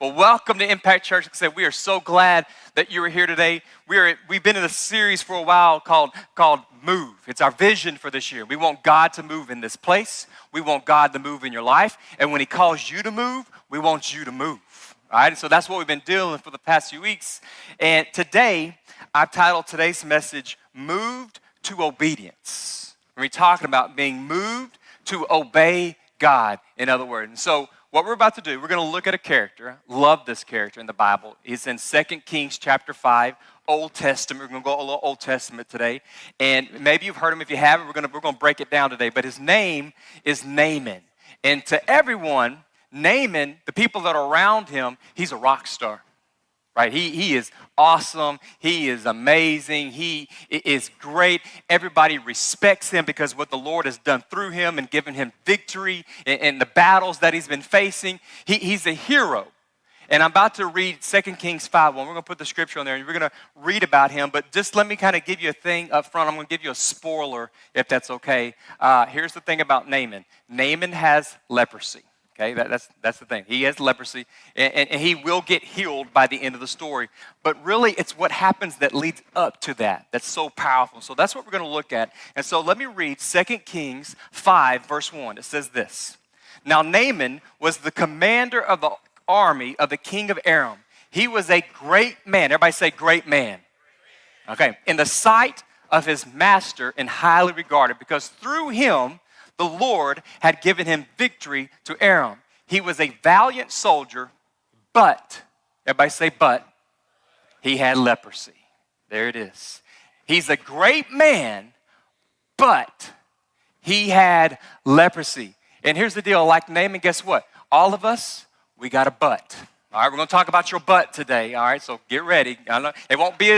Well, welcome to Impact Church. Like I said, we are so glad that you are here today. We've been in a series for a while called Move. It's our vision for this year. We want God to move in this place. We want God to move in your life. And when He calls you to move, we want you to move. All right? And so that's what we've been doing for the past few weeks. And today, I've titled today's message, Moved to Obedience. We're talking about being moved to obey God, in other words. And so what we're about to do, we're going to look at a character. Love this character in the Bible. He's in 2 Kings chapter 5, Old Testament. We're going to go a little Old Testament today. And maybe you've heard him. If you haven't, we're going to break it down today. But his name is Naaman. And to everyone, Naaman, the people that are around him, he's a rock star. Right? He is awesome. He is amazing. He is great. Everybody respects him because what the Lord has done through him and given him victory in the battles that he's been facing. He's a hero. And I'm about to read 2 Kings 5:1. We're going to put the scripture on there and we're going to read about him. But just let me kind of give you a thing up front. I'm going to give you a spoiler if that's okay. Here's the thing about Naaman. Naaman has leprosy. Okay, that's the thing. He has leprosy, and he will get healed by the end of the story. But really, it's what happens that leads up to that that's so powerful. So that's what we're going to look at. And so let me read 2 Kings 5, verse 1. It says this. Now Naaman was the commander of the army of the king of Aram. He was a great man. Everybody say great man. Okay, in the sight of his master and highly regarded, because through him, the Lord had given him victory to Aram. He was a valiant soldier, but, everybody say but, he had leprosy. There it is. He's a great man, but he had leprosy. And here's the deal, like Naaman, guess what? All of us, we got a butt. All right, we're going to talk about your butt today. All right, so get ready. I know it won't be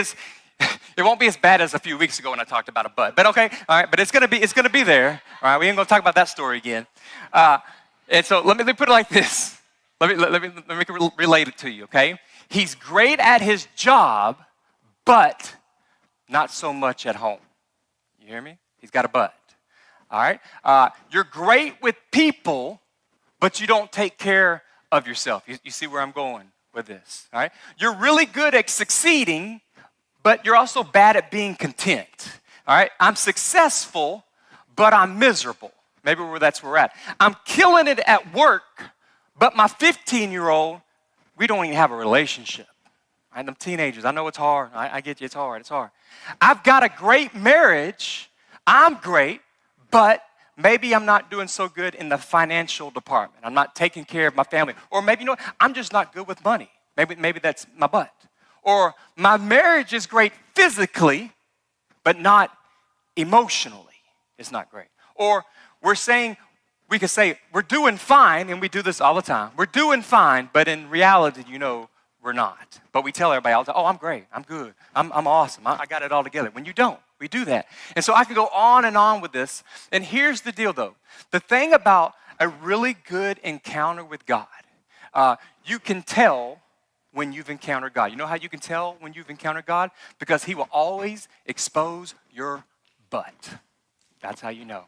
as bad as a few weeks ago when I talked about a butt. But okay, all right, but it's gonna be there. All right, we ain't gonna talk about that story again. And so let me put it like this. Let me relate it to you, okay? He's great at his job, but not so much at home. You hear me? He's got a butt. All right? You're great with people, but you don't take care of yourself. You see where I'm going with this, all right? You're really good at succeeding, but you're also bad at being content, all right? I'm successful, but I'm miserable. Maybe that's where we're at. I'm killing it at work, but my 15-year-old, we don't even have a relationship. Right? Them teenagers, I know it's hard. I get you, it's hard. I've got a great marriage. I'm great, but maybe I'm not doing so good in the financial department. I'm not taking care of my family. Or maybe, I'm just not good with money. Maybe that's my butt. Or my marriage is great physically, but not emotionally. It's not great. Or we could say, we're doing fine, and we do this all the time. We're doing fine, but in reality, we're not. But we tell everybody all the time, oh, I'm great, I'm good, I'm awesome, I got it all together. When you don't, we do that. And so I could go on and on with this. And here's the deal, though. The thing about a really good encounter with God, you can tell when you've encountered God. You know how you can tell when you've encountered God? Because He will always expose your butt. That's how you know.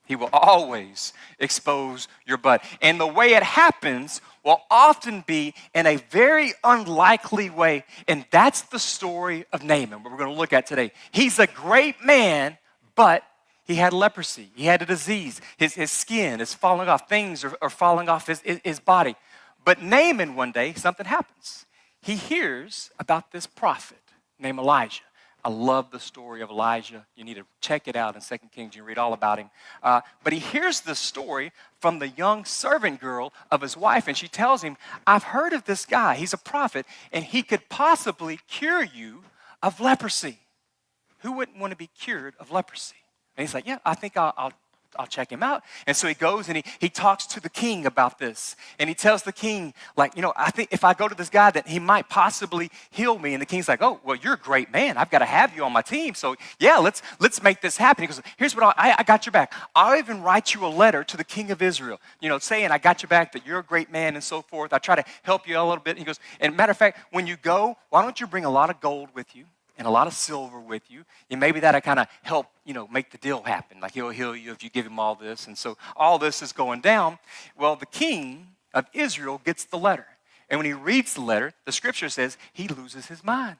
He will always expose your butt. And the way it happens will often be in a very unlikely way. And that's the story of Naaman, what we're going to look at today. He's a great man, but he had leprosy. He had a disease. His skin is falling off. Things are falling off his body. But Naaman, one day, something happens. He hears about this prophet named Elijah. I love the story of Elijah. You need to check it out in 2 Kings. You can read all about him. But he hears this story from the young servant girl of his wife, and she tells him, I've heard of this guy. He's a prophet, and he could possibly cure you of leprosy. Who wouldn't want to be cured of leprosy? And he's like, yeah, I think I'll check him out. And so he goes and he talks to the king about this. And he tells the king, I think if I go to this guy that he might possibly heal me. And the king's like, oh, well, you're a great man. I've got to have you on my team. So yeah, let's make this happen. He goes, here's what I got your back. I'll even write you a letter to the king of Israel, saying I got your back, that you're a great man and so forth. I try to help you a little bit. And he goes, and matter of fact, when you go, why don't you bring a lot of gold with you? And a lot of silver with you, and maybe that'll kind of help, make the deal happen. Like he'll heal you if you give him all this. And so all this is going down. Well, the king of Israel gets the letter. And when he reads the letter, the scripture says he loses his mind.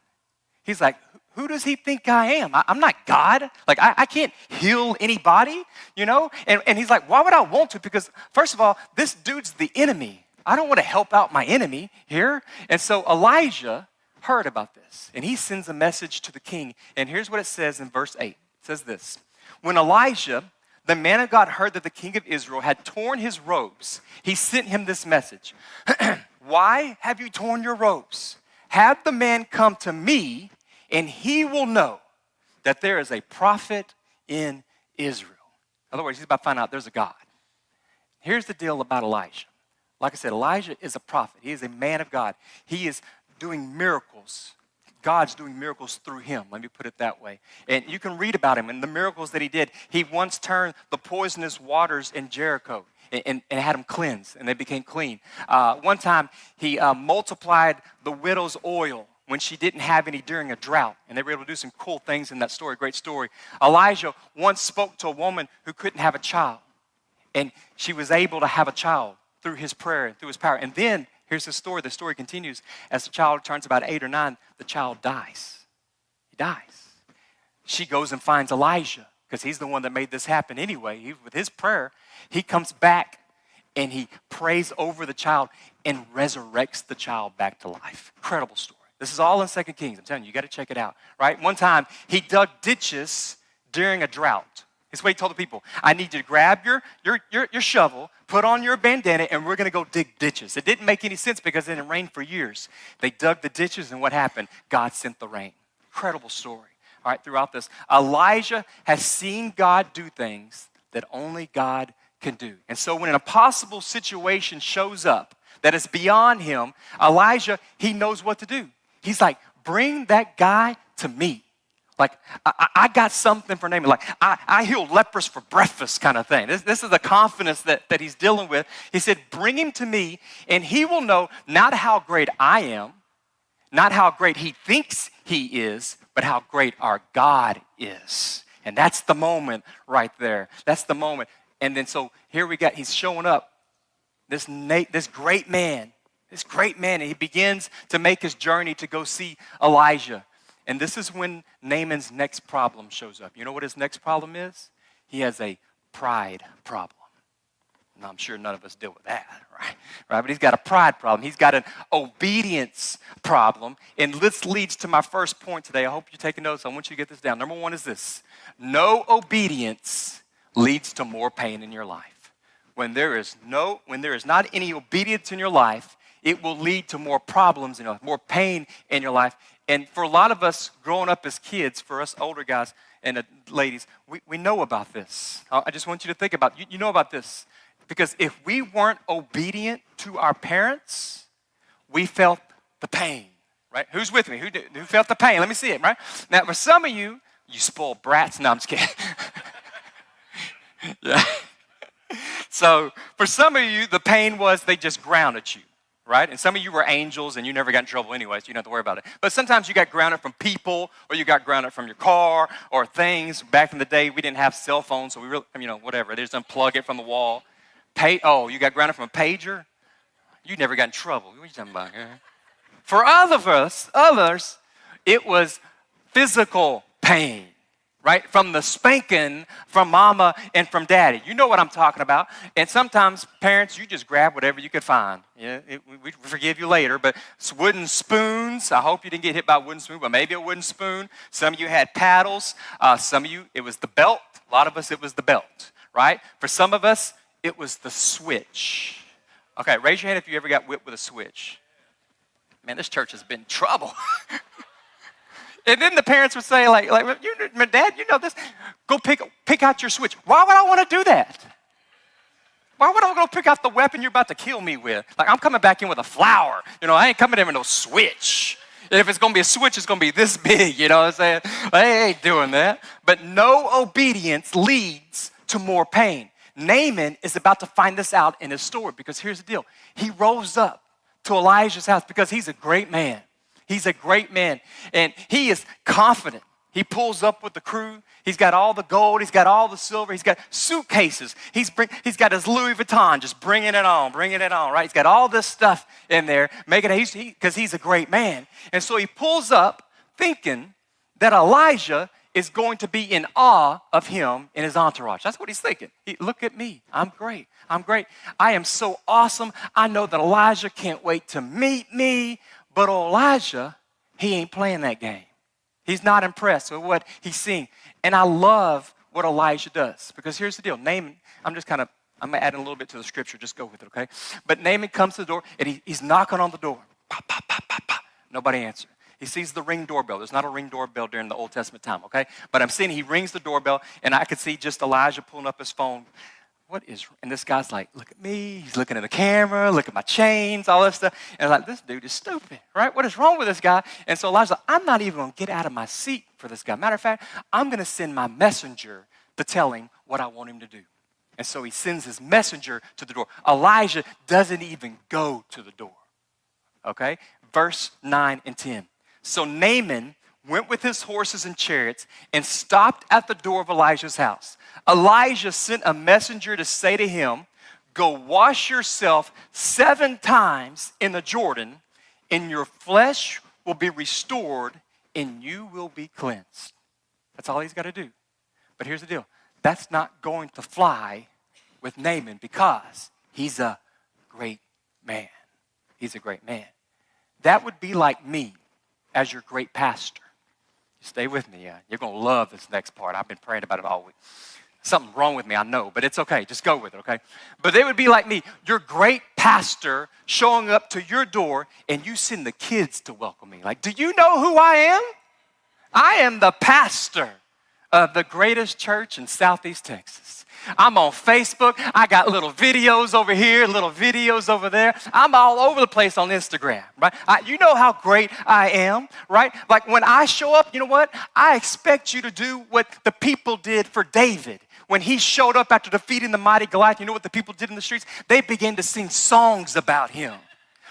He's like, who does he think I am? I'm not God. Like, I can't heal anybody, you know? And he's like, why would I want to? Because, first of all, this dude's the enemy. I don't want to help out my enemy here. And so Elijah heard about this, and he sends a message to the king. And here's what it says in verse 8. It says this: when Elijah, the man of God, heard that the king of Israel had torn his robes, he sent him this message. Why have you torn your robes? Have the man come to me, and he will know that there is a prophet in Israel. In other words, he's about to find out there's a God. Here's the deal about Elijah. Like I said, Elijah is a prophet. He is a man of God. He is doing miracles. God's doing miracles through him. Let me put it that way. And you can read about him and the miracles that he did. He once turned the poisonous waters in Jericho and had them cleansed, and they became clean. One time, he multiplied the widow's oil when she didn't have any during a drought. And they were able to do some cool things in that story, great story. Elijah once spoke to a woman who couldn't have a child. And she was able to have a child through his prayer and through his power. And then, here's the story. The story continues. As the child turns about 8 or 9, the child dies. He dies. She goes and finds Elijah, because he's the one that made this happen anyway. With his prayer, he comes back and he prays over the child and resurrects the child back to life. Incredible story. This is all in 2 Kings. I'm telling you, you got to check it out, right? One time, he dug ditches during a drought. This way he told the people, I need you to grab your shovel, put on your bandana, and we're going to go dig ditches. It didn't make any sense because it didn't rain for years. They dug the ditches, and what happened? God sent the rain. Incredible story. All right, throughout this, Elijah has seen God do things that only God can do. And so when an impossible situation shows up that is beyond him, Elijah, he knows what to do. He's like, bring that guy to me. Like, I got something for Naaman. Like, I healed lepers for breakfast kind of thing. This is the confidence that he's dealing with. He said, bring him to me, and he will know not how great I am, not how great he thinks he is, but how great our God is. And that's the moment right there. That's the moment. And then so here we got, he's showing up, this great man, and he begins to make his journey to go see Elijah. And this is when Naaman's next problem shows up. You know what his next problem is? He has a pride problem. Now, I'm sure none of us deal with that, right? But he's got a pride problem. He's got an obedience problem. And this leads to my first point today. I hope you're taking notes. I want you to get this down. Number 1 is this: no obedience leads to more pain in your life. When there is not any obedience in your life, it will lead to more problems, more pain in your life. And for a lot of us growing up as kids, for us older guys and ladies, we know about this. I just want you to think about it. You know about this. Because if we weren't obedient to our parents, we felt the pain, right? Who's with me? Who felt the pain? Let me see it, right? Now, for some of you, you spoiled brats. No, I'm just kidding. Yeah. So for some of you, the pain was they just grounded you, right? And some of you were angels and you never got in trouble anyway, so you don't have to worry about it. But sometimes you got grounded from people, or you got grounded from your car or things. Back in the day, we didn't have cell phones, so we really, whatever. They just unplug it from the wall. You got grounded from a pager? You never got in trouble. What are you talking about? For others, it was physical pain, right? From the spanking from mama and from daddy. You know what I'm talking about. And sometimes, parents, you just grab whatever you could find. We forgive you later, but it's wooden spoons. I hope you didn't get hit by a wooden spoon, but maybe a wooden spoon. Some of you had paddles. Some of you, it was the belt. A lot of us, it was the belt, right? For some of us, it was the switch. Okay, raise your hand if you ever got whipped with a switch. Man, this church has been in trouble. And then the parents would say, like, my dad, you know this. Go pick out your switch. Why would I want to do that? Why would I go pick out the weapon you're about to kill me with? Like, I'm coming back in with a flower. I ain't coming in with no switch. And if it's going to be a switch, it's going to be this big. You know what I'm saying? I ain't doing that. But no obedience leads to more pain. Naaman is about to find this out in his story, because here's the deal. He rose up to Elijah's house because he's a great man. He's a great man, and he is confident He pulls up with the crew. He's got all the gold. He's got all the silver. He's got suitcases. He's got his Louis Vuitton, just bringing it on, right? He's got all this stuff in there, because he's a great man. And so he pulls up thinking that Elijah is going to be in awe of him and his entourage. That's what he's thinking. Look at me. I'm great. I am so awesome. I know that Elijah can't wait to meet me. But Elijah, he ain't playing that game. He's not impressed with what he's seeing. And I love what Elijah does. Because here's the deal. Naaman, I'm adding a little bit to the scripture. Just go with it, okay? But Naaman comes to the door, and he's knocking on the door. Pop, pop, pop, pop, pop. Nobody answers. He sees the Ring doorbell. There's not a Ring doorbell during the Old Testament time, okay? But I'm seeing he rings the doorbell, and I could see just Elijah pulling up his phone. And this guy's like, look at me. He's looking at the camera, look at my chains, all this stuff. And I'm like, this dude is stupid, right? What is wrong with this guy? And so Elijah's like, I'm not even going to get out of my seat for this guy. Matter of fact, I'm going to send my messenger to tell him what I want him to do. And so he sends his messenger to the door. Elijah doesn't even go to the door, okay? Verse 9 and 10. So Naaman went with his horses and chariots and stopped at the door of Elijah's house. Elijah sent a messenger to say to him, go wash yourself 7 times in the Jordan, and your flesh will be restored, and you will be cleansed. That's all he's got to do. But here's the deal. That's not going to fly with Naaman because he's a great man. He's a great man. That would be like me as your great pastor. Stay with me. You're going to love this next part. I've been praying about it all week. Something wrong with me, I know, but it's okay. Just go with it, okay? But they would be like me, your great pastor showing up to your door, and you send the kids to welcome me. Like, do you know who I am? I am the pastor of the greatest church in Southeast Texas. I'm on Facebook. I got little videos over here, little videos over there. I'm all over the place on Instagram, right? You know how great I am, right? Like when I show up, you know what? I expect you to do what the people did for David. When he showed up after defeating the mighty Goliath, you know what the people did in the streets? They began to sing songs about him.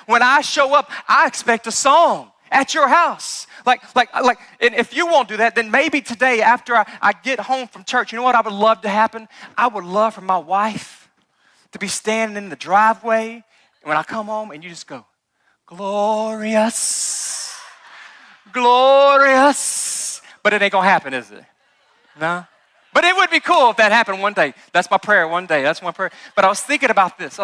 When I show up, I expect a song at your house. And if you won't do that, then maybe today after I get home from church, you know what I would love to happen? I would love for my wife to be standing in the driveway when I come home and you just go, glorious, glorious. But it ain't gonna happen, is it? No? But it would be cool if that happened one day. That's my prayer one day. That's my prayer. But I was thinking about this.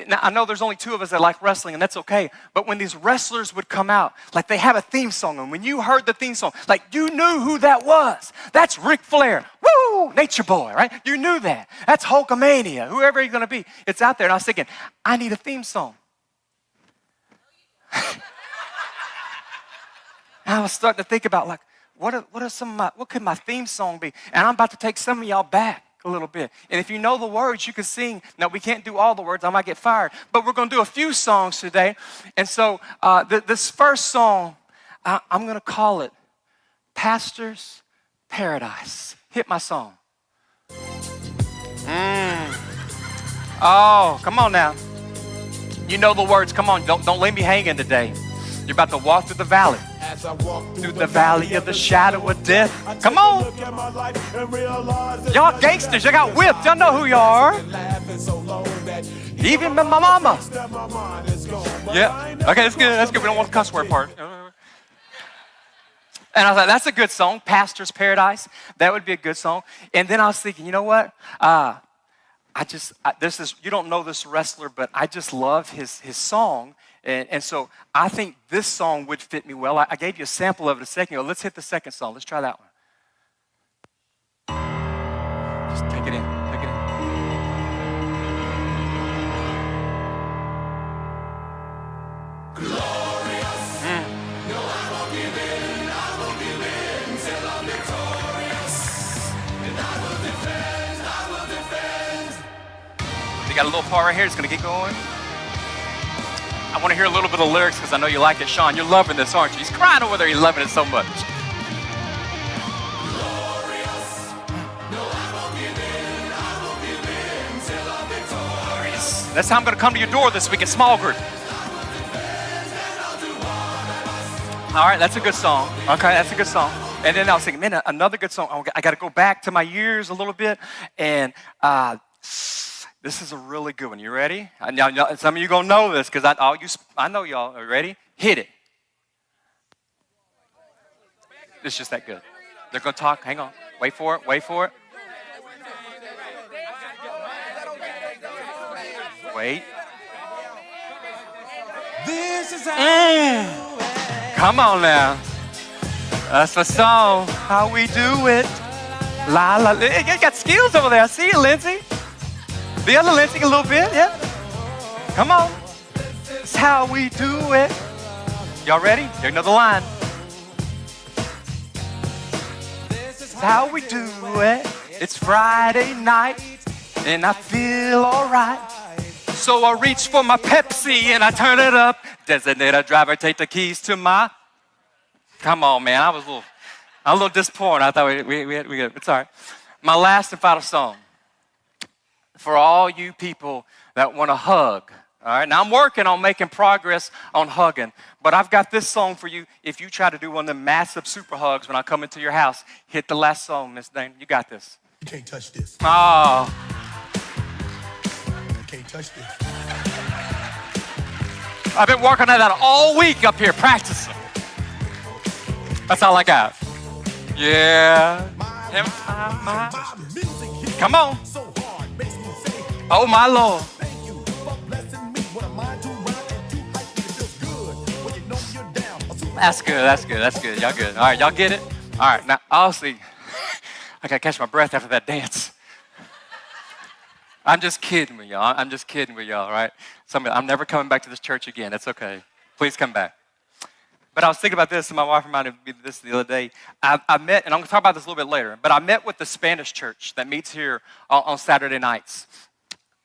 Now, I know there's only 2 of us that like wrestling, and that's okay. But when these wrestlers would come out, like they have a theme song, and when you heard the theme song, like you knew who that was. That's Ric Flair. Woo! Nature Boy, right? You knew that. That's Hulkamania. Whoever he's going to be. It's out there. And I was thinking, I need a theme song. I was starting to think about what could my theme song be? And I'm about to take some of y'all back a little bit. And if you know the words, you can sing. Now, we can't do all the words. I might get fired. But we're going to do a few songs today. And so this first song, I'm going to call it Pastor's Paradise. Hit my song. Oh, come on now. You know the words. Come on. Don't leave me hanging today. You're about to walk through the valley. As I walk through the valley of the shadow of death. Come on. Y'all gangsters, you got whipped. Y'all know who you are. Even my mama. Yeah. Okay, that's good. That's good. We don't want the cuss word part. And I thought, that's a good song. Pastor's Paradise. That would be a good song. And then I was thinking, you know what? You don't know this wrestler, but I just love his song. And so I think this song would fit me well. I gave you a sample of it a second ago. Let's hit the second song. Let's try that one. Just take it in. Take it in. Glorious. No, I won't give in. I won't give in till I'm victorious. And I will defend. We got a little part right here. It's going to get going. I want to hear a little bit of lyrics because I know you like it. Sean, you're loving this, aren't you? He's crying over there. He's loving it so much. Glorious. No, I won't give in till I'm victorious. That's how I'm going to come to your door this week at small group. All right, that's a good song. Okay, that's a good song. And then I was thinking, man, another good song. I got to go back to my years a little bit. And this is a really good one. You ready? Now, some of you going to know this because I know y'all. Are you ready? Hit it. It's just that good. They're going to talk. Hang on. Wait for it. Wait for it. Wait. This is Come on now. That's the song. How we do it. La la. You got skills over there. I see you, Lindsay. The other Lindsay, a little bit. Yeah. Come on. It's how we do it. Y'all ready? Here's another line. It's how we do it. It's Friday night, and I feel all right. So I reach for my Pepsi and I turn it up. Designated driver, take the keys to my. Come on, man. I was a little disappointed. I thought we it's all right. My last and final song. For all you people that want to hug. All right. Now I'm working on making progress on hugging. But I've got this song for you. If you try to do one of them massive super hugs when I come into your house, hit the last song, Miss Dane. You got this. You can't touch this. Oh. Can't touch this. I've been working on that all week up here, practicing. That's all I got. Yeah. Come on. Oh, my Lord. That's good. That's good. That's good. Y'all good. All right, y'all get it? All right. Now, honestly, I got to catch my breath after that dance. I'm just kidding with y'all. I'm just kidding with y'all, right? I'm never coming back to this church again. That's okay. Please come back. But I was thinking about this, and my wife reminded me of this the other day. I met, and I'm going to talk about this a little bit later, but I met with the Spanish church that meets here on Saturday nights.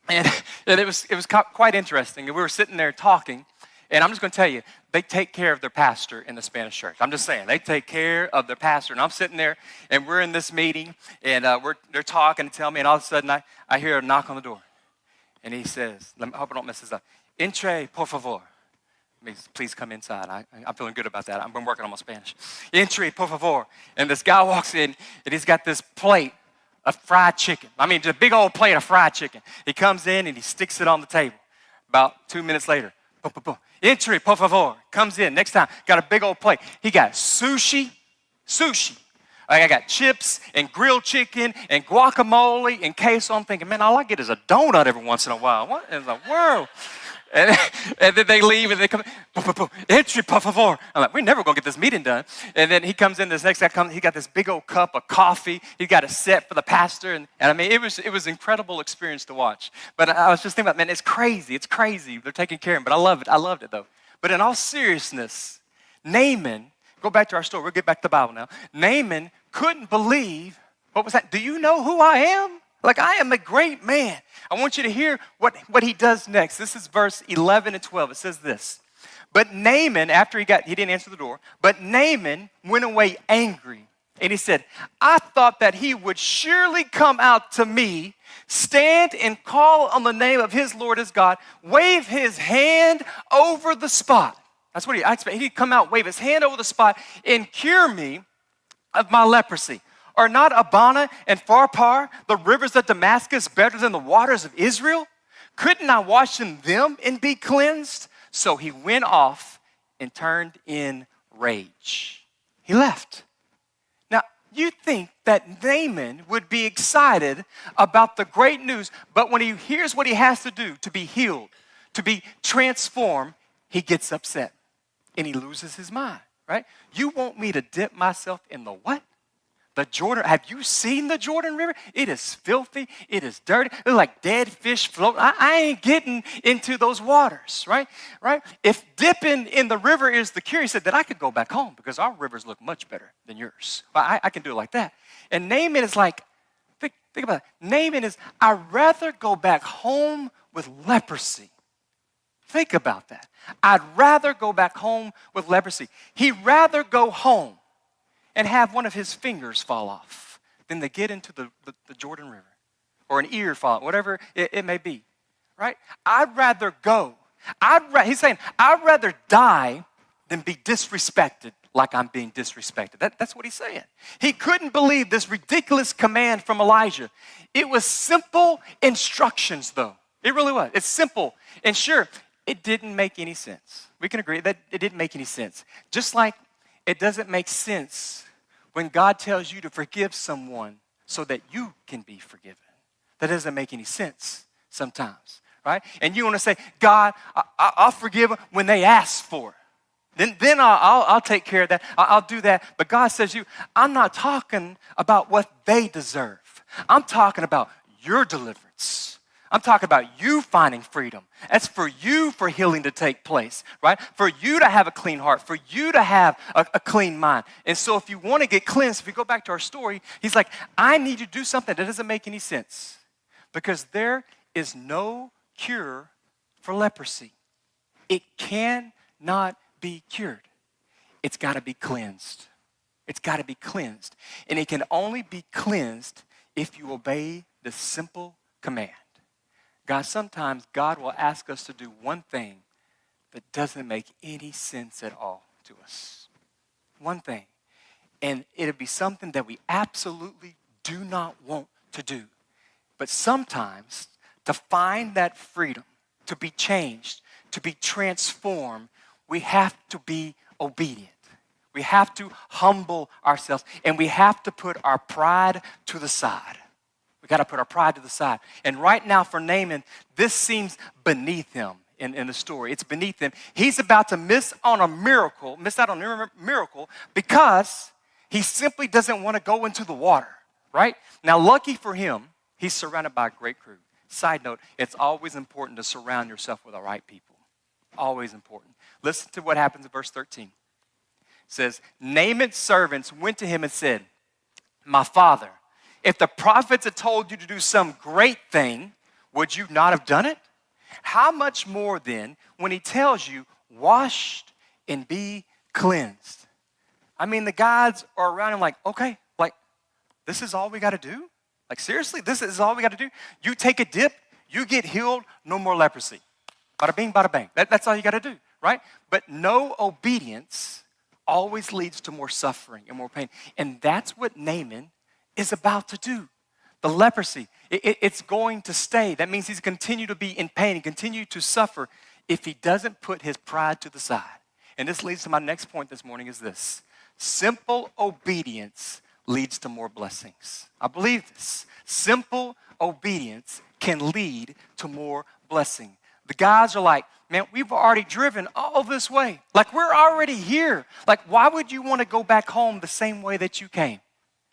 And it was quite interesting. And we were sitting there talking, and I'm just going to tell you, they take care of their pastor in the Spanish church. I'm just saying, they take care of their pastor. And I'm sitting there, and we're in this meeting, and they're talking and telling me, and all of a sudden I hear a knock on the door. And he says, I hope I don't mess this up, Entre, por favor. Please come inside. I'm feeling good about that. I've been working on my Spanish. Entre, por favor. And this guy walks in, and he's got this plate of fried chicken. I mean, just a big old plate of fried chicken. He comes in, and he sticks it on the table. About 2 minutes later, boom, boom, boom. Entre, por favor. Comes in. Next time, got a big old plate. He got sushi. I got chips and grilled chicken and guacamole and queso. I'm thinking, man, all I get is a donut every once in a while. What in the world? And then they leave and they come, Entre, por favor. I'm like, we're never going to get this meeting done. And then he comes in, this next guy comes, he got this big old cup of coffee. He got a set for the pastor. And I mean, it was an incredible experience to watch. But I was just thinking about, man, it's crazy. They're taking care of him. But I loved it though. But in all seriousness, Naaman, go back to our story. We'll get back to the Bible now. Naaman couldn't believe, what was that? Do you know who I am? Like, I am a great man. I want you to hear what he does next. This is verse 11 and 12. It says this. But Naaman, after he didn't answer the door, but Naaman went away angry. And he said, I thought that he would surely come out to me, stand and call on the name of his Lord his God, wave his hand over the spot. That's what I expect. He'd come out, wave his hand over the spot, and cure me of my leprosy. Are not Abana and Pharpar, the rivers of Damascus, better than the waters of Israel? Couldn't I wash in them and be cleansed? So he went off and turned in rage. He left. Now, you think that Naaman would be excited about the great news, but when he hears what he has to do to be healed, to be transformed, he gets upset and he loses his mind, right? You want me to dip myself in the what? The Jordan, have you seen the Jordan River? It is filthy. It is dirty. It's like dead fish floating. I ain't getting into those waters, right? If dipping in the river is the cure, he said that I could go back home because our rivers look much better than yours. I can do it like that. And Naaman is like, think about it. Naaman is, I'd rather go back home with leprosy. Think about that. I'd rather go back home with leprosy. He'd rather go home and have one of his fingers fall off than to get into the Jordan River or an ear fall off, whatever it may be, right? I'd rather go. He's saying, I'd rather die than be disrespected like I'm being disrespected. That's what he's saying. He couldn't believe this ridiculous command from Elijah. It was simple instructions, though. It really was. It's simple. And sure, it didn't make any sense. We can agree that it didn't make any sense. Just like it doesn't make sense when God tells you to forgive someone so that you can be forgiven. That doesn't make any sense sometimes, right? And you want to say, God, I'll forgive them when they ask for it. Then I'll take care of that. I'll do that. But God says, I'm not talking about what they deserve. I'm talking about your deliverance. I'm talking about you finding freedom. That's for you, for healing to take place, right? For you to have a clean heart, for you to have a clean mind. And so if you want to get cleansed, if we go back to our story, he's like, I need you to do something that doesn't make any sense because there is no cure for leprosy. It cannot be cured. It's got to be cleansed. It's got to be cleansed. And it can only be cleansed if you obey the simple command. God, sometimes God will ask us to do one thing that doesn't make any sense at all to us. One thing. And it'll be something that we absolutely do not want to do. But sometimes to find that freedom, to be changed, to be transformed, we have to be obedient. We have to humble ourselves, and we have to put our pride to the side. We got to put our pride to the side. And right now for Naaman, this seems beneath him in the story. It's beneath him. He's about to miss out on a miracle because he simply doesn't want to go into the water, right? Now, lucky for him, he's surrounded by a great crew. Side note, it's always important to surround yourself with the right people. Always important. Listen to what happens in verse 13. It says, Naaman's servants went to him and said, my father, if the prophets had told you to do some great thing, would you not have done it? How much more then when he tells you, washed and be cleansed? I mean, the guys are around him like, okay, like, this is all we got to do? Like, seriously, this is all we got to do? You take a dip, you get healed, no more leprosy. Bada bing, bada bang. That's all you got to do, right? But no obedience always leads to more suffering and more pain. And that's what Naaman is about to do. The leprosy, it's going to stay. That means he's continue to be in pain and continue to suffer if he doesn't put his pride to the side. And this leads to my next point this morning is this. Simple obedience leads to more blessings. I believe this. Simple obedience can lead to more blessing. The guys are like, man, we've already driven all this way. Like, we're already here. Like, why would you want to go back home the same way that you came?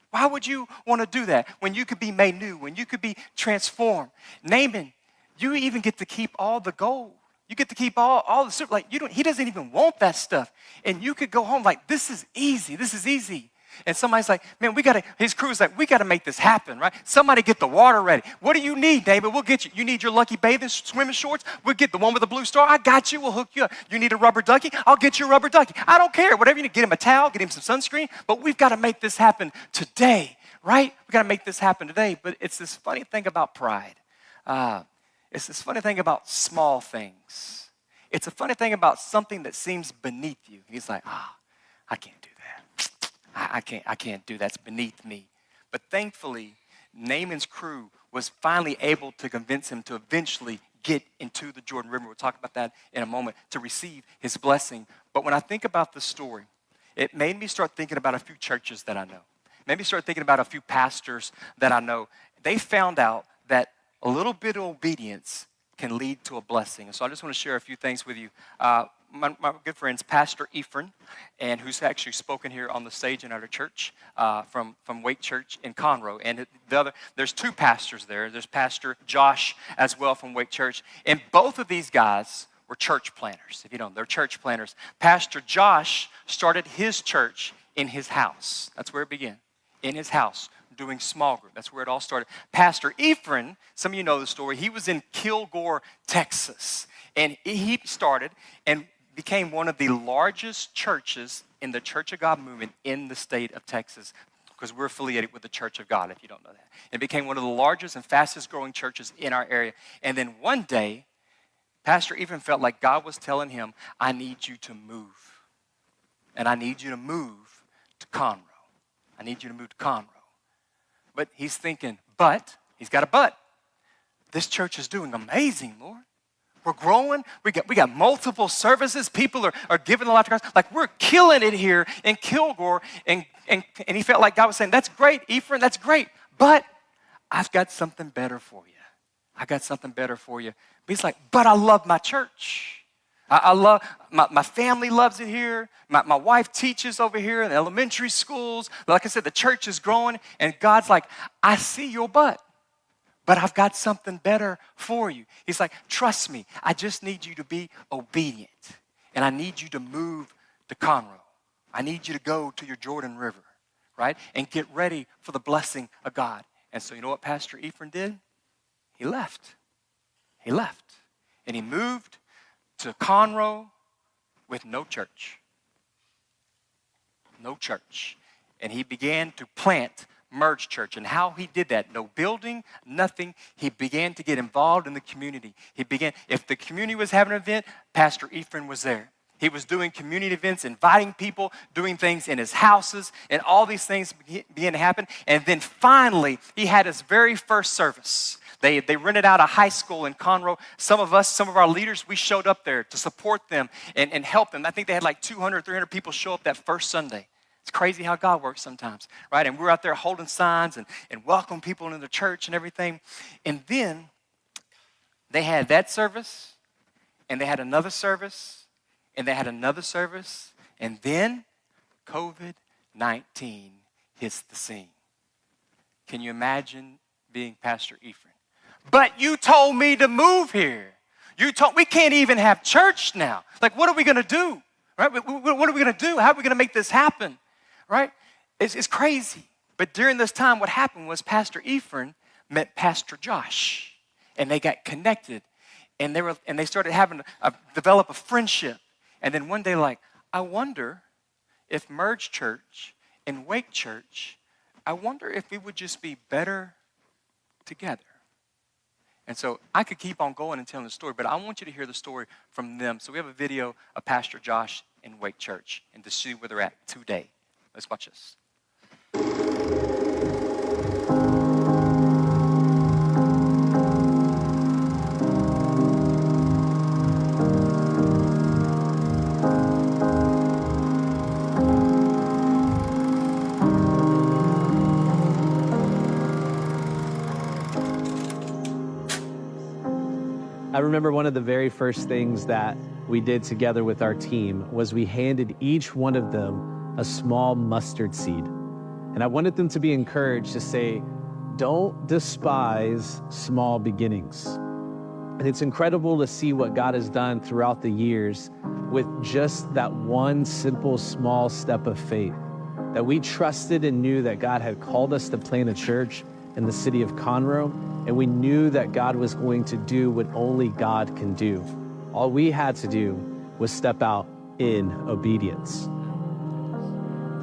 Why would you want to do that when you could be made new, when you could be transformed? Naaman, you even get to keep all the gold. You get to keep all the silver. Like, he doesn't even want that stuff. And you could go home like, this is easy. This is easy. And somebody's like, man, his crew's like, we got to make this happen, right? Somebody get the water ready. What do you need, David? We'll get you. You need your lucky bathing swimming shorts? We'll get the one with the blue star. I got you. We'll hook you up. You need a rubber ducky? I'll get you a rubber ducky. I don't care. Whatever you need. Get him a towel, get him some sunscreen. But we've got to make this happen today, right? We've got to make this happen today. But it's this funny thing about pride. It's this funny thing about small things. It's a funny thing about something that seems beneath you. He's like, I can't do that. I can't do that. It's beneath me. But thankfully, Naaman's crew was finally able to convince him to eventually get into the Jordan River. We'll talk about that in a moment, to receive his blessing. But when I think about this story, it made me start thinking about a few churches that I know. It made me start thinking about a few pastors that I know. They found out that a little bit of obedience can lead to a blessing. And so I just want to share a few things with you. My good friends, Pastor Ephraim, and who's actually spoken here on the stage in our church from Wake Church in Conroe. And there's two pastors there. There's Pastor Josh as well from Wake Church. And both of these guys were church planners. If you don't, they're church planners. Pastor Josh started his church in his house. That's where it began, in his house, doing small group. That's where it all started. Pastor Ephraim, some of you know the story, he was in Kilgore, Texas. And he started and became one of the largest churches in the Church of God movement in the state of Texas, because we're affiliated with the Church of God, if you don't know that. It became one of the largest and fastest growing churches in our area. And then one day, Pastor Ephraim felt like God was telling him, I need you to move. and I need you to move to Conroe. I need you to move to Conroe. But he's thinking, he's got a but. This church is doing amazing, Lord. We're growing. We got multiple services. People are giving a lot to Christ. Like, we're killing it here in Kilgore. And he felt like God was saying, that's great, Ephraim, that's great. But I've got something better for you. I got something better for you. But he's like, but I love my church. I love, my family loves it here. My wife teaches over here in elementary schools. Like I said, the church is growing. And God's like, I see your but I've got something better for you. He's like, trust me, I just need you to be obedient. And I need you to move to Conroe. I need you to go to your Jordan River, right? And get ready for the blessing of God. And so you know what Pastor Ephraim did? He left. He left. And he moved to Conroe with no church. No church. And he began to plant Merge Church. And how he did that, no building, nothing. He began to get involved in the community. If the community was having an event, Pastor Ephraim was there. He was doing community events, inviting people, doing things in his houses, and all these things began to happen. And then finally, he had his very first service. They rented out a high school in Conroe. Some of our leaders, we showed up there to support them and help them. I think they had like 200, 300 people show up that first Sunday. It's crazy how God works sometimes, right? And we're out there holding signs and welcoming people into the church and everything. And then they had that service, and they had another service, and they had another service, and then COVID-19 hits the scene. Can you imagine being Pastor Ephraim? But you told me to move here. We can't even have church now. Like, what are we going to do? Right? What are we going to do? How are we going to make this happen? Right? It's crazy. But during this time, what happened was Pastor Ephraim met Pastor Josh, and they got connected, and they started having to develop a friendship. And then one day, like, I wonder if Merge Church and Wake Church, I wonder if we would just be better together. And so I could keep on going and telling the story, but I want you to hear the story from them. So we have a video of Pastor Josh in Wake Church and to see where they're at today. Let's watch this. I remember one of the very first things that we did together with our team was we handed each one of them a small mustard seed. And I wanted them to be encouraged to say, don't despise small beginnings. And it's incredible to see what God has done throughout the years with just that one simple, small step of faith, that we trusted and knew that God had called us to plant a church in the city of Conroe, and we knew that God was going to do what only God can do. All we had to do was step out in obedience.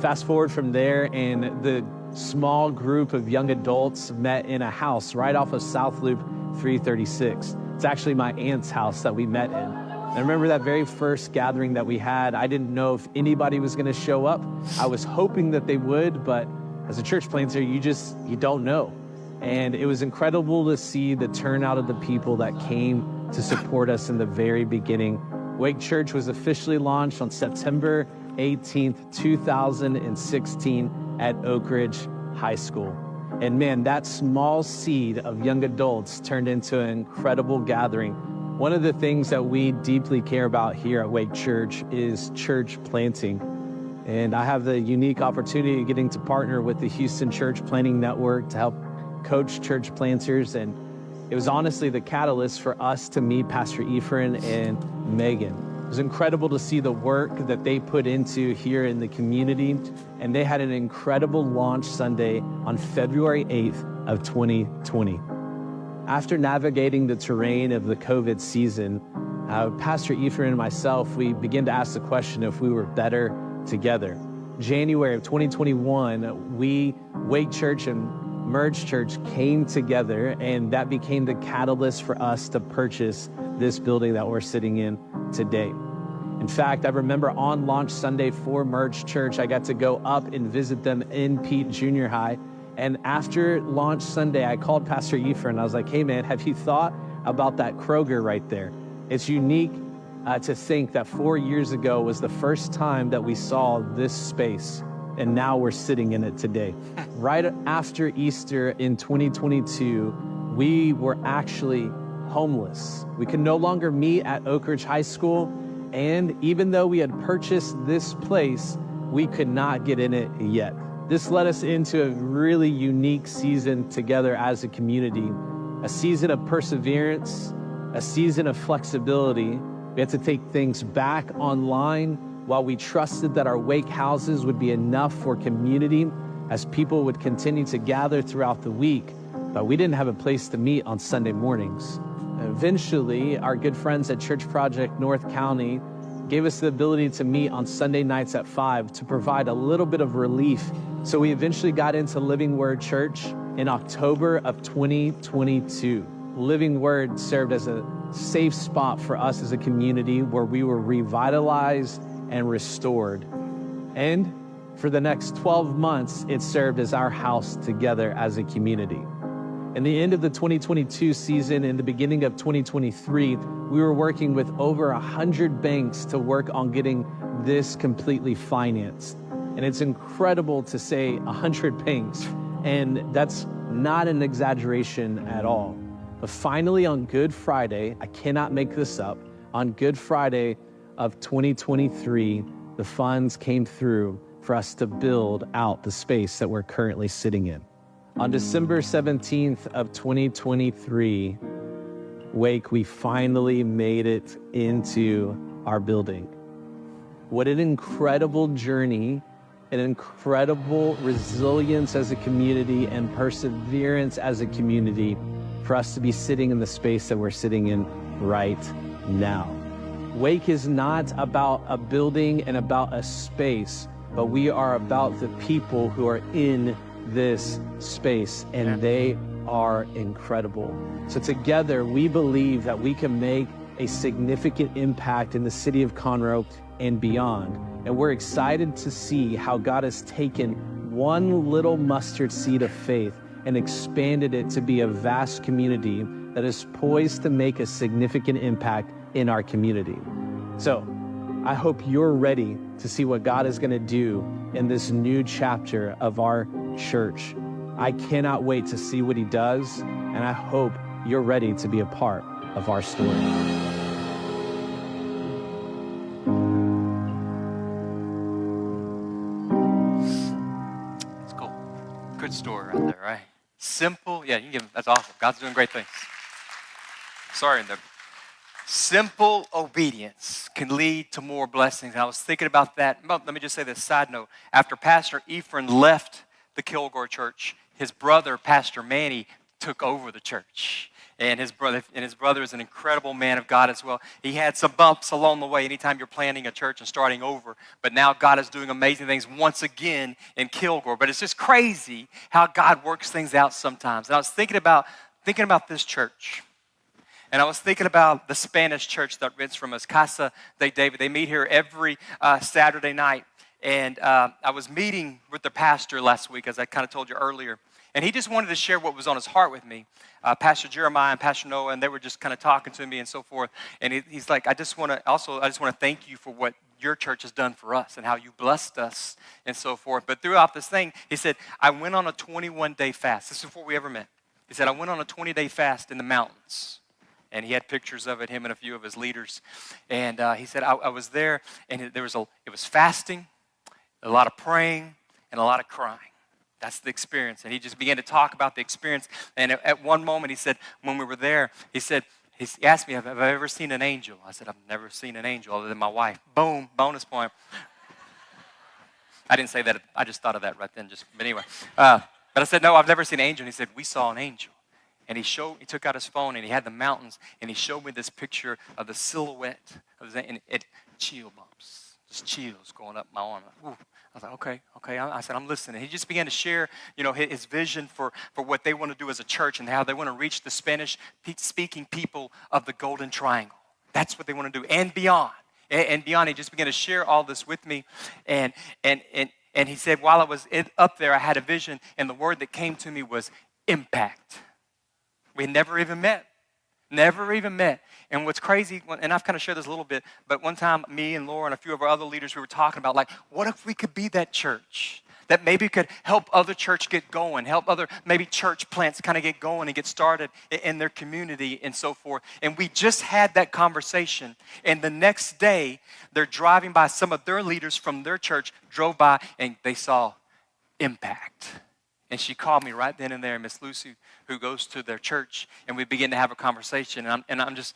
Fast forward from there, and the small group of young adults met in a house right off of South Loop 336. It's actually my aunt's house that we met in. And I remember that very first gathering that we had. I didn't know if anybody was going to show up. I was hoping that they would, but as a church planter, you don't know. And it was incredible to see the turnout of the people that came to support us in the very beginning. Wake Church was officially launched on September 18th, 2016 at Oak Ridge High School. And man, that small seed of young adults turned into an incredible gathering. One of the things that we deeply care about here at Wake Church is church planting. And I have the unique opportunity of getting to partner with the Houston Church Planting Network to help coach church planters. And it was honestly the catalyst for us to meet Pastor Ephraim and Megan. It was incredible to see the work that they put into here in the community. And they had an incredible launch Sunday on February 8th of 2020. After navigating the terrain of the COVID season, Pastor Ephraim and myself, we began to ask the question if we were better together. January of 2021, Wake Church and Merge Church came together, and that became the catalyst for us to purchase this building that we're sitting in today. In fact, I remember on launch Sunday for Merge Church, I got to go up and visit them in Pete Junior High. And after launch Sunday, I called Pastor Ephraim and I was like, hey man, have you thought about that Kroger right there? It's unique to think that 4 years ago was the first time that we saw this space, and now we're sitting in it today. Right after Easter in 2022, we were actually homeless. We could no longer meet at Oak Ridge High School, and even though we had purchased this place, we could not get in it yet. This led us into a really unique season together as a community, a season of perseverance, a season of flexibility. We had to take things back online while we trusted that our wake houses would be enough for community as people would continue to gather throughout the week, but we didn't have a place to meet on Sunday mornings. Eventually, our good friends at Church Project North County gave us the ability to meet on Sunday nights at 5 to provide a little bit of relief. So we eventually got into Living Word Church in October of 2022. Living Word served as a safe spot for us as a community where we were revitalized and restored. And for the next 12 months, it served as our house together as a community. In the end of the 2022 season, in the beginning of 2023, we were working with over 100 banks to work on getting this completely financed. And it's incredible to say 100 banks, and that's not an exaggeration at all. But finally on Good Friday, I cannot make this up, on Good Friday of 2023, the funds came through for us to build out the space that we're currently sitting in. On December 17th of 2023, Wake, we finally made it into our building. What an incredible journey, an incredible resilience as a community and perseverance as a community for us to be sitting in the space that we're sitting in right now. Wake is not about a building and about a space, but we are about the people who are in this space, and they are incredible. So together, we believe that we can make a significant impact in the city of Conroe and beyond. And we're excited to see how God has taken one little mustard seed of faith and expanded it to be a vast community that is poised to make a significant impact in our community. So I hope you're ready to see what God is going to do in this new chapter of our church. I cannot wait to see what he does, and I hope you're ready to be a part of our story. It's cool. Good story right there, right? Simple. Yeah, you can give him. That's awesome. God's doing great things. Sorry, in there. Simple obedience can lead to more blessings. And I was thinking about that. Let me just say this side note. After Pastor Ephraim left the Kilgore Church, his brother, Pastor Manny, took over the church. And his brother is an incredible man of God as well. He had some bumps along the way anytime you're planting a church and starting over. But now God is doing amazing things once again in Kilgore. But it's just crazy how God works things out sometimes. And I was thinking about this church. And I was thinking about the Spanish church that rents from us, Casa de David. They meet here every Saturday night. And I was meeting with the pastor last week, as I kind of told you earlier. And he just wanted to share what was on his heart with me. Pastor Jeremiah and Pastor Noah, and they were just kind of talking to me and so forth. And he's like, I just want to thank you for what your church has done for us and how you blessed us and so forth. But throughout this thing, he said, I went on a 21-day fast. This is before we ever met. He said, I went on a 20-day fast in the mountains. And he had pictures of it, him and a few of his leaders. And he said, I was there, and it was fasting, a lot of praying, and a lot of crying. That's the experience. And he just began to talk about the experience. And at one moment, he said, when we were there, he asked me, have I ever seen an angel? I said, I've never seen an angel other than my wife. Boom, bonus point. I didn't say that. I just thought of that right then. But anyway. But I said, no, I've never seen an angel. And he said, we saw an angel. And he took out his phone, and he had the mountains, and he showed me this picture of the silhouette of and it chill bumps, just chills going up my arm. Ooh. I was like, okay. I said, I'm listening. He just began to share, his vision for what they want to do as a church and how they want to reach the Spanish-speaking people of the Golden Triangle. That's what they want to do, and beyond. And Beyond, he just began to share all this with me. And he said, while I was up there, I had a vision, and the word that came to me was impact. We never even met. Never even met. And what's crazy, and I've kind of shared this a little bit, but one time me and Laura and a few of our other leaders, we were talking about, like, what if we could be that church that maybe could help other church get going, help other maybe church plants kind of get going and get started in their community and so forth. And we just had that conversation. And the next day, they're driving by, some of their leaders from their church drove by and they saw impact. And she called me right then and there, Miss Lucy, who goes to their church, and we begin to have a conversation. And I'm just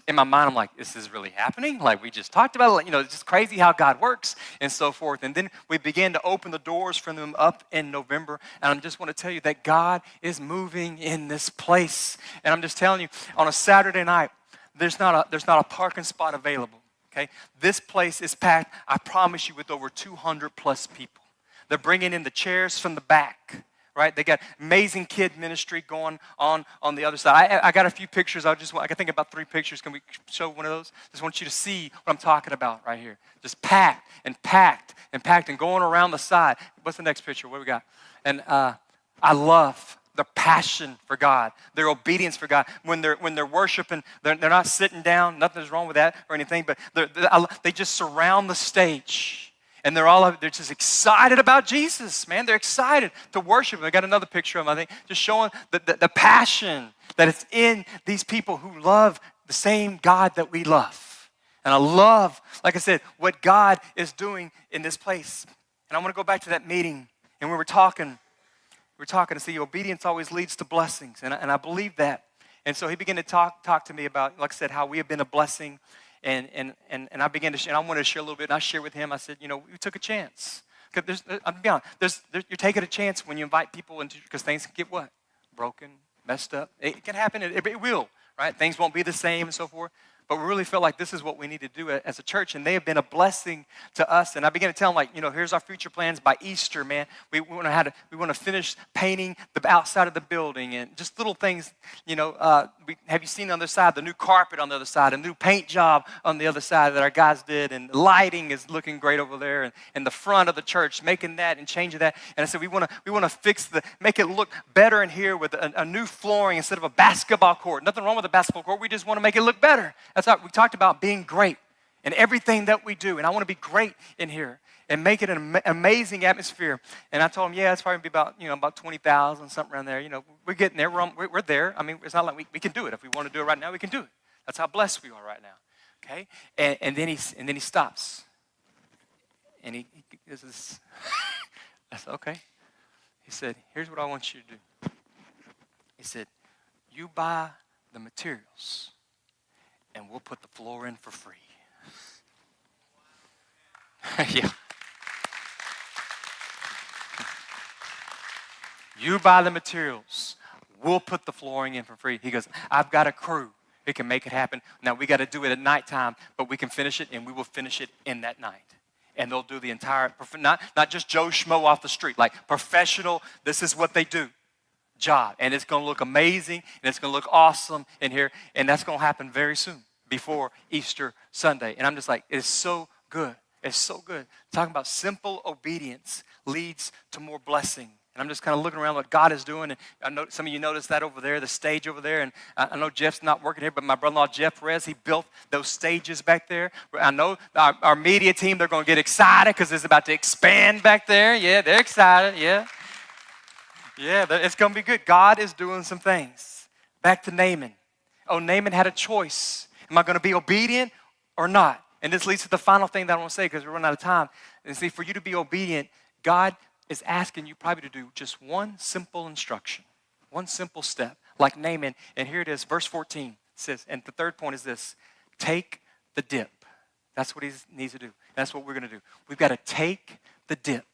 in my mind, I'm like, this is really happening? Like, we just talked about it. Like, you know, it's just crazy how God works and so forth. And then we began to open the doors for them up in November. And I just want to tell you that God is moving in this place. And I'm just telling you, on a Saturday night, there's not a parking spot available. Okay, this place is packed, I promise you, with over 200 plus people. They're bringing in the chairs from the back. Right? They got amazing kid ministry going on the other side. I got a few pictures. I can think about 3 pictures. Can we show one of those? Just want you to see what I'm talking about right here. Just packed and packed and packed and going around the side. What's the next picture? What do we got? And I love their passion for God, their obedience for God. When they're worshiping, they're not sitting down. Nothing's wrong with that or anything, but they just surround the stage. And they're just excited about Jesus, man. They're excited to worship. I got another picture of them, I think, just showing the passion that is in these people who love the same God that we love. And I love, like I said, what God is doing in this place. And I want to go back to that meeting. And we were talking to see obedience always leads to blessings. And I believe that. And so he began to talk to me about, like I said, how we have been a blessing. And I began to share, and I wanted to share a little bit, and I shared with him, I said, you know, we took a chance. Because I'm be honest, you're taking a chance when you invite people into, because things can get what? Broken, messed up. It can happen, it will, right? Things won't be the same and so forth. But we really felt like this is what we need to do as a church, and they have been a blessing to us. And I began to tell them, like, you know, here's our future plans by Easter, man. We want to finish painting the outside of the building and just little things. You know, have you seen on the other side the new carpet on the other side, a new paint job on the other side that our guys did, and lighting is looking great over there, and the front of the church, making that and changing that. And I said we want to make it look better in here with a new flooring instead of a basketball court. Nothing wrong with a basketball court. We just want to make it look better. We talked about being great in everything that we do. And I want to be great in here and make it an amazing atmosphere. And I told him, yeah, it's probably be about 20,000, something around there. You know, we're getting there. We're there. I mean, it's not like we can do it. If we want to do it right now, we can do it. That's how blessed we are right now. Okay? And then he stops. And he this is, I said, okay. He said, here's what I want you to do. He said, you buy the materials, and we'll put the floor in for free. Yeah. You buy the materials, we'll put the flooring in for free. He goes, I've got a crew. It can make it happen. Now, we got to do it at nighttime, but we can finish it, and we will finish it in that night. And they'll do the entire, not just Joe Schmo off the street, like professional, this is what they do. Job. And it's going to look amazing, and it's going to look awesome in here, and that's going to happen very soon before Easter Sunday. And I'm just like, it's so good. It's so good. Talking about simple obedience leads to more blessing. And I'm just kind of looking around what God is doing. And I know some of you noticed that over there, the stage over there. And I know Jeff's not working here, but my brother-in-law, Jeff Rez, he built those stages back there. I know our media team, they're going to get excited because it's about to expand back there. Yeah, they're excited. Yeah. Yeah, it's going to be good. God is doing some things. Back to Naaman. Oh, Naaman had a choice. Am I going to be obedient or not? And this leads to the final thing that I want to say because we're running out of time. And see, for you to be obedient, God is asking you probably to do just one simple instruction, one simple step, like Naaman. And here it is, verse 14 says, and the third point is this, take the dip. That's what he needs to do. That's what we're going to do. We've got to take the dip.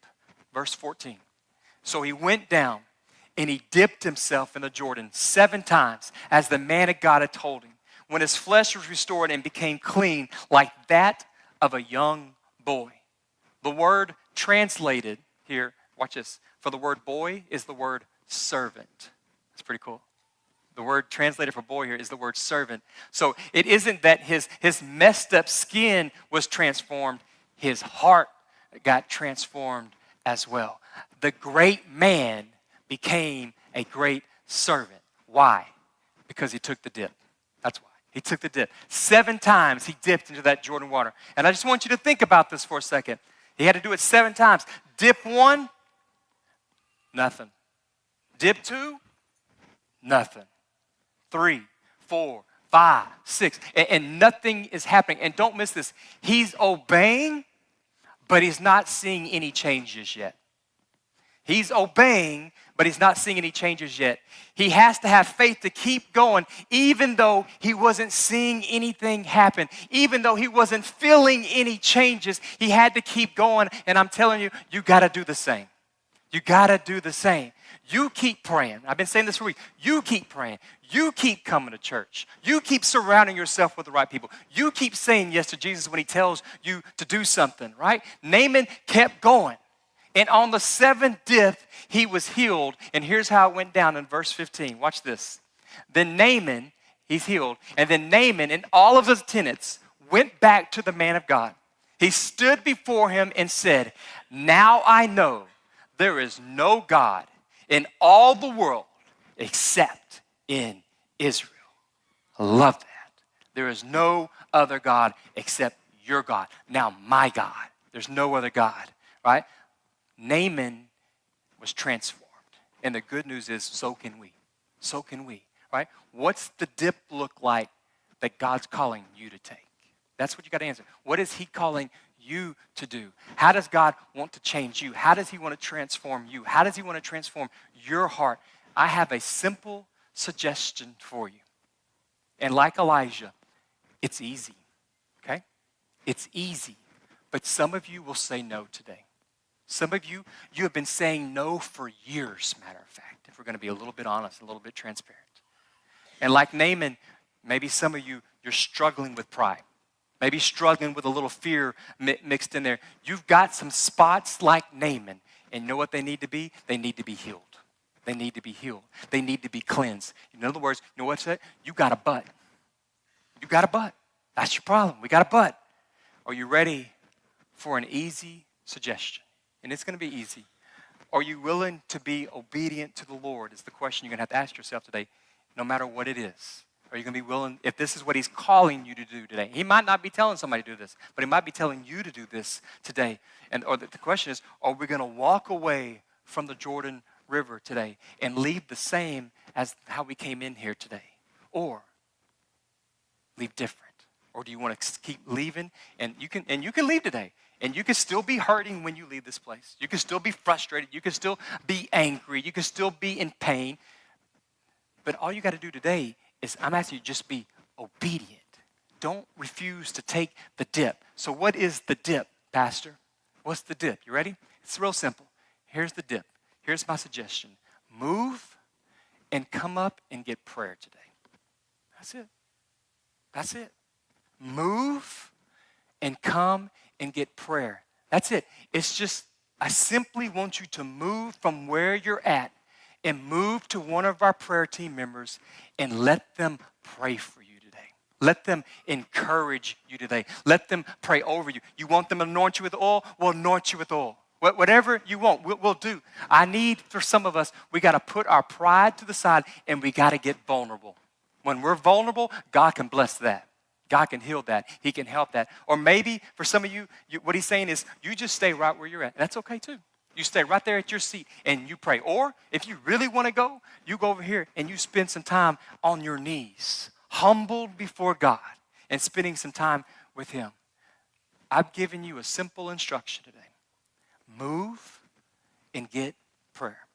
Verse 14. So he went down and he dipped himself in the Jordan 7 times as the man of God had told him. When his flesh was restored and became clean like that of a young boy. The word translated here, watch this, for the word boy is the word servant. That's pretty cool. The word translated for boy here is the word servant. So it isn't that his messed up skin was transformed, his heart got transformed as well. The great man became a great servant. Why? Because he took the dip. That's why. He took the dip. 7 times he dipped into that Jordan water. And I just want you to think about this for a second. He had to do it 7 times. Dip 1, nothing. Dip 2, nothing. 3, 4, 5, 6, and nothing is happening. And don't miss this. He's obeying, but he's not seeing any changes yet. He's obeying, but he's not seeing any changes yet. He has to have faith to keep going, even though he wasn't seeing anything happen, even though he wasn't feeling any changes. He had to keep going, and I'm telling you, you got to do the same. You got to do the same. You keep praying. I've been saying this for a week. You keep praying. You keep coming to church. You keep surrounding yourself with the right people. You keep saying yes to Jesus when he tells you to do something, right? Naaman kept going. And on the 7th dip, he was healed. And here's how it went down in verse 15. Watch this. Then Naaman, he's healed. And then Naaman and all of his attendants went back to the man of God. He stood before him and said, "Now I know there is no God in all the world except in Israel." I love that. There is no other God except your God. Now my God. There's no other God, right? Naaman was transformed. And the good news is, so can we. So can we, right? What's the dip look like that God's calling you to take? That's what you got to answer. What is he calling you to do? How does God want to change you? How does he want to transform you? How does he want to transform your heart? I have a simple suggestion for you. And like Elijah, it's easy, okay? It's easy. But some of you will say no today. Some of you have been saying no for years, matter of fact, if we're going to be a little bit honest, a little bit transparent. And like Naaman, maybe some of you, you're struggling with pride. Maybe struggling with a little fear mixed in there. You've got some spots like Naaman, and you know what they need to be? They need to be healed. They need to be healed. They need to be cleansed. In other words, you know what's that? You got a butt. You got a butt. That's your problem. We got a butt. Are you ready for an easy suggestion? And it's going to be easy. Are you willing to be obedient to the Lord is the question you're going to have to ask yourself today, no matter what it is. Are you going to be willing, if this is what he's calling you to do today? He might not be telling somebody to do this, but he might be telling you to do this today. Or the question is, are we going to walk away from the Jordan River today and leave the same as how we came in here today? Or leave different? Or do you want to keep leaving? And you can leave today. And you can still be hurting when you leave this place. You can still be frustrated. You can still be angry. You can still be in pain. But all you got to do today is, I'm asking you to just be obedient. Don't refuse to take the dip. So what is the dip, Pastor? What's the dip? You ready? It's real simple. Here's the dip. Here's my suggestion. Move and come up and get prayer today. That's it. That's it. Move and come and get prayer. That's it. It's just, I simply want you to move from where you're at and move to one of our prayer team members and let them pray for you today. Let them encourage you today. Let them pray over you. You want them to anoint you with oil? We'll anoint you with oil. Whatever you want, we'll do. I need, for some of us, we got to put our pride to the side and we got to get vulnerable. When we're vulnerable, God can bless that. God can heal that. He can help that. Or maybe for some of you, what he's saying is you just stay right where you're at. That's okay too. You stay right there at your seat and you pray. Or if you really want to go, you go over here and you spend some time on your knees, humbled before God and spending some time with him. I've given you a simple instruction today. Move and get prayer.